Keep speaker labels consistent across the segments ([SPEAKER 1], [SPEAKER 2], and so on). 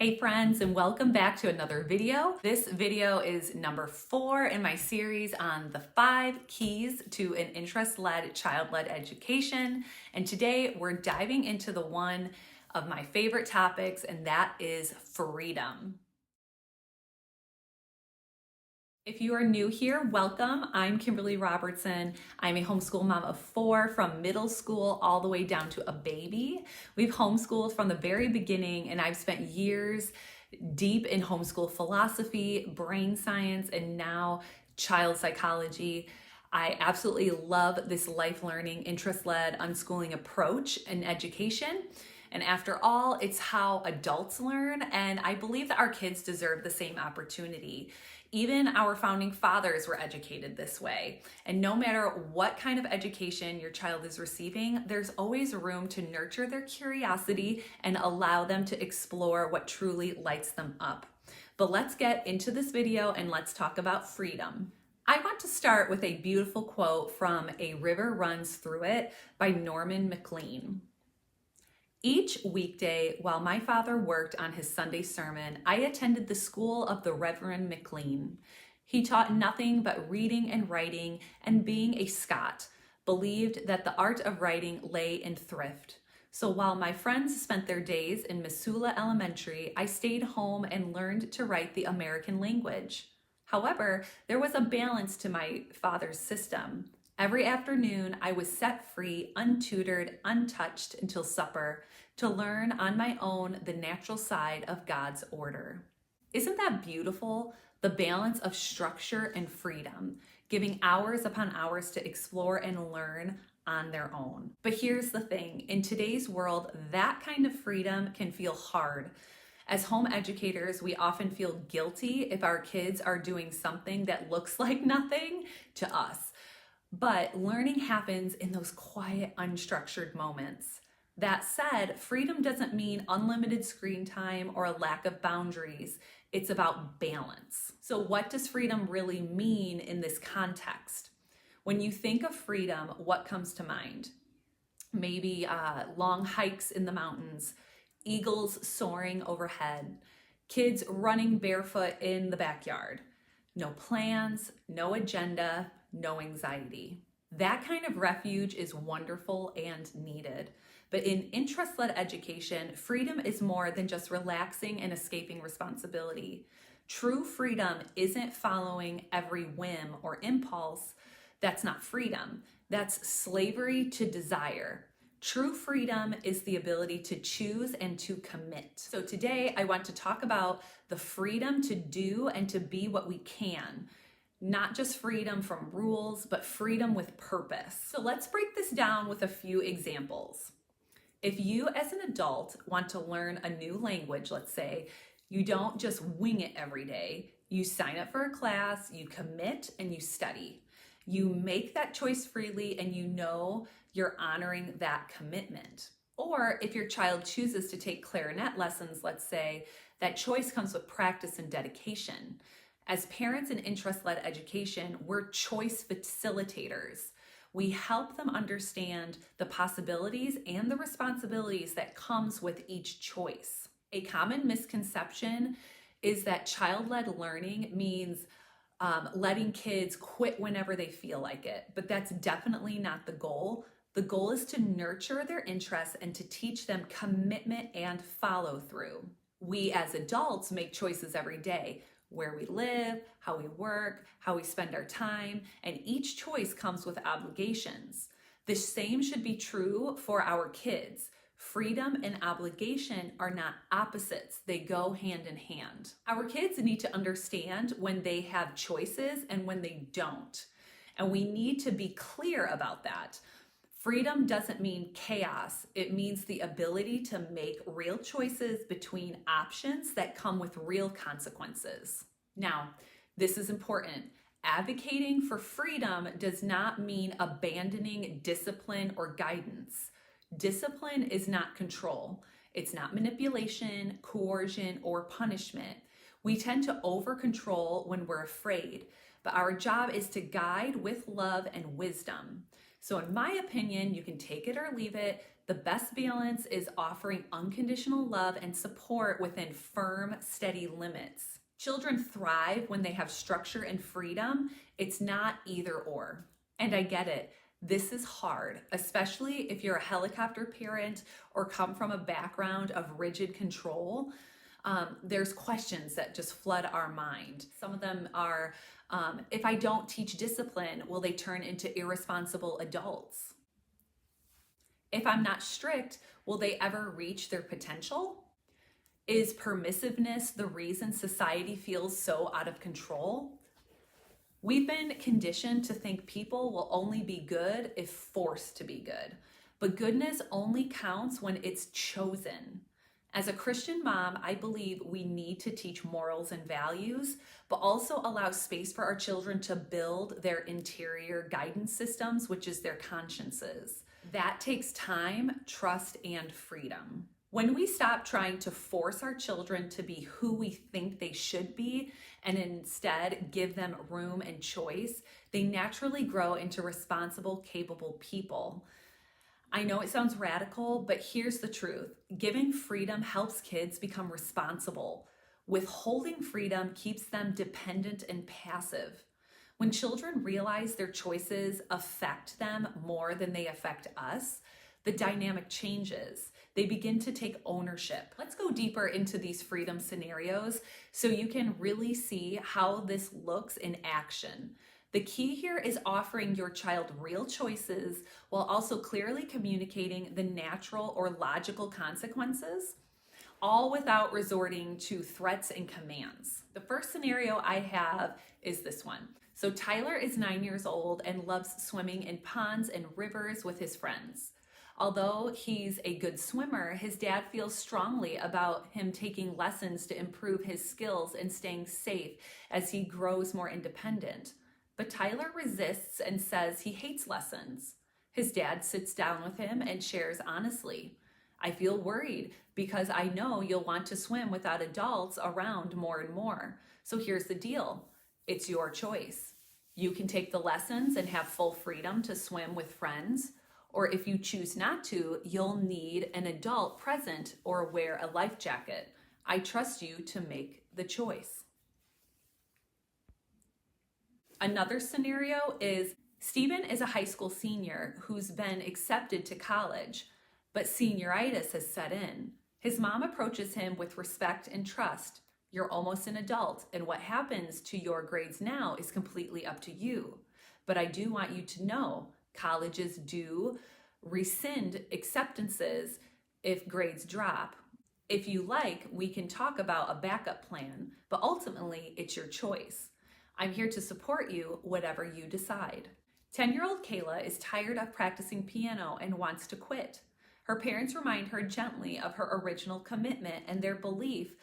[SPEAKER 1] Hey friends, and welcome back to another video. This video is number 4 in my series on the 5 keys to an interest-led, child-led education. And today we're diving into the one of my favorite topics, and that is freedom. If you are new here, welcome. I'm Kimberly Robertson. I'm a homeschool mom of 4 from middle school all the way down to a baby. We've homeschooled from the very beginning, and I've spent years deep in homeschool philosophy, brain science, and now child psychology. I absolutely love this life learning, interest-led unschooling approach in education. And after all, it's how adults learn, and I believe that our kids deserve the same opportunity. Even our founding fathers were educated this way. And no matter what kind of education your child is receiving, there's always room to nurture their curiosity and allow them to explore what truly lights them up. But let's get into this video and let's talk about freedom. I want to start with a beautiful quote from A River Runs Through It by Norman Maclean. Each weekday, while my father worked on his Sunday sermon, I attended the school of the Reverend Maclean. He taught nothing but reading and writing, and being a Scot, believed that the art of writing lay in thrift. So while my friends spent their days in Missoula Elementary, I stayed home and learned to write the American language. However, there was a balance to my father's system. Every afternoon, I was set free, untutored, untouched until supper, to learn on my own the natural side of God's order. Isn't that beautiful? The balance of structure and freedom, giving hours upon hours to explore and learn on their own. But here's the thing, in today's world, that kind of freedom can feel hard. As home educators, we often feel guilty if our kids are doing something that looks like nothing to us. But learning happens in those quiet, unstructured moments. That said, freedom doesn't mean unlimited screen time or a lack of boundaries. It's about balance. So what does freedom really mean in this context? When you think of freedom, what comes to mind? Maybe long hikes in the mountains, eagles soaring overhead, kids running barefoot in the backyard. No plans, no agenda, no anxiety. That kind of refuge is wonderful and needed. But in interest-led education, freedom is more than just relaxing and escaping responsibility. True freedom isn't following every whim or impulse. That's not freedom. That's slavery to desire. True freedom is the ability to choose and to commit. So today I want to talk about the freedom to do and to be what we can. Not just freedom from rules, but freedom with purpose. So let's break this down with a few examples. If you as an adult want to learn a new language, let's say, you don't just wing it every day. You sign up for a class, you commit, and you study. You make that choice freely and you know you're honoring that commitment. Or if your child chooses to take clarinet lessons, let's say, that choice comes with practice and dedication. As parents in interest-led education, we're choice facilitators. We help them understand the possibilities and the responsibilities that comes with each choice. A common misconception is that child-led learning means letting kids quit whenever they feel like it, but that's definitely not the goal. The goal is to nurture their interests and to teach them commitment and follow through. We as adults make choices every day. Where we live, how we work, how we spend our time, and each choice comes with obligations. The same should be true for our kids. Freedom and obligation are not opposites, they go hand in hand. Our kids need to understand when they have choices and when they don't, and we need to be clear about that. Freedom doesn't mean chaos. It means the ability to make real choices between options that come with real consequences. Now, this is important. Advocating for freedom does not mean abandoning discipline or guidance. Discipline is not control. It's not manipulation, coercion, or punishment. We tend to over-control when we're afraid, but our job is to guide with love and wisdom. So in my opinion, you can take it or leave it. The best balance is offering unconditional love and support within firm, steady limits. Children thrive when they have structure and freedom. It's not either or. And I get it. This is hard, especially if you're a helicopter parent or come from a background of rigid control. There's questions that just flood our mind. Some of them are, if I don't teach discipline, will they turn into irresponsible adults? If I'm not strict, will they ever reach their potential? Is permissiveness the reason society feels so out of control? We've been conditioned to think people will only be good if forced to be good, but goodness only counts when it's chosen. As a Christian mom, I believe we need to teach morals and values, but also allow space for our children to build their interior guidance systems, which is their consciences. That takes time, trust, and freedom. When we stop trying to force our children to be who we think they should be and instead give them room and choice, they naturally grow into responsible, capable people. I know it sounds radical, but here's the truth. Giving freedom helps kids become responsible. Withholding freedom keeps them dependent and passive. When children realize their choices affect them more than they affect us, the dynamic changes. They begin to take ownership. Let's go deeper into these freedom scenarios so you can really see how this looks in action. The key here is offering your child real choices while also clearly communicating the natural or logical consequences, all without resorting to threats and commands. The first scenario I have is this one. So Tyler is 9 years old and loves swimming in ponds and rivers with his friends. Although he's a good swimmer, his dad feels strongly about him taking lessons to improve his skills and staying safe as he grows more independent. But Tyler resists and says he hates lessons. His dad sits down with him and shares honestly. I feel worried because I know you'll want to swim without adults around more and more. So here's the deal. It's your choice. You can take the lessons and have full freedom to swim with friends. Or if you choose not to, you'll need an adult present or wear a life jacket. I trust you to make the choice. Another scenario is Stephen is a high school senior who's been accepted to college, but senioritis has set in. His mom approaches him with respect and trust. You're almost an adult, and what happens to your grades now is completely up to you. But I do want you to know colleges do rescind acceptances if grades drop. If you like, we can talk about a backup plan, but ultimately it's your choice. I'm here to support you, whatever you decide. 10-year-old Kayla is tired of practicing piano and wants to quit. Her parents remind her gently of her original commitment and their belief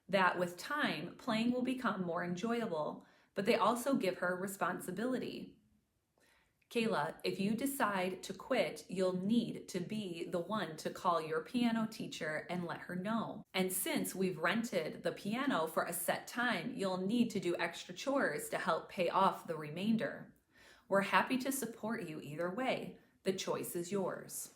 [SPEAKER 1] that with time, playing will become more enjoyable, but they also give her responsibility. Kayla, if you decide to quit, you'll need to be the one to call your piano teacher and let her know. And since we've rented the piano for a set time, you'll need to do extra chores to help pay off the remainder. We're happy to support you either way. The choice is yours.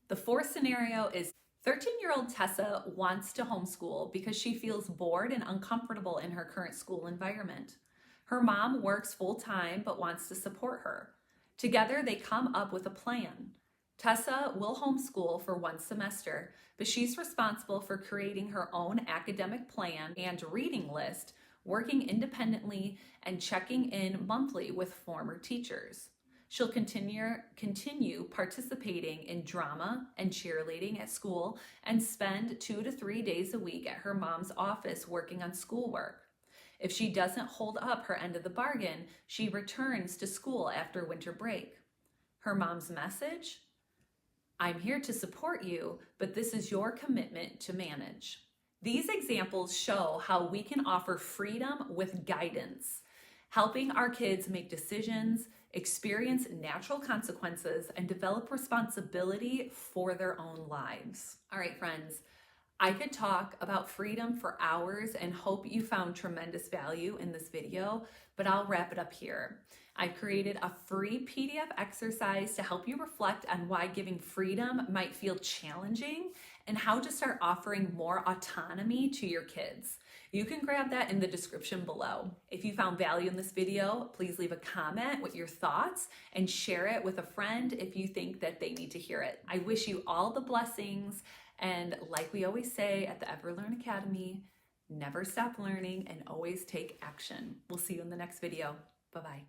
[SPEAKER 1] The fourth scenario is 13-year-old Tessa wants to homeschool because she feels bored and uncomfortable in her current school environment. Her mom works full-time but wants to support her. Together, they come up with a plan. Tessa will homeschool for 1 semester, but she's responsible for creating her own academic plan and reading list, working independently, and checking in monthly with former teachers. She'll continue participating in drama and cheerleading at school and spend 2 to 3 days a week at her mom's office working on schoolwork. If she doesn't hold up her end of the bargain, she returns to school after winter break. Her mom's message? I'm here to support you, but this is your commitment to manage. These examples show how we can offer freedom with guidance, helping our kids make decisions, experience natural consequences, and develop responsibility for their own lives. All right, friends. I could talk about freedom for hours and hope you found tremendous value in this video, but I'll wrap it up here. I've created a free PDF exercise to help you reflect on why giving freedom might feel challenging and how to start offering more autonomy to your kids. You can grab that in the description below. If you found value in this video, please leave a comment with your thoughts and share it with a friend if you think that they need to hear it. I wish you all the blessings, and like we always say at the EverLearn Academy, never stop learning and always take action. We'll see you in the next video. Bye-bye.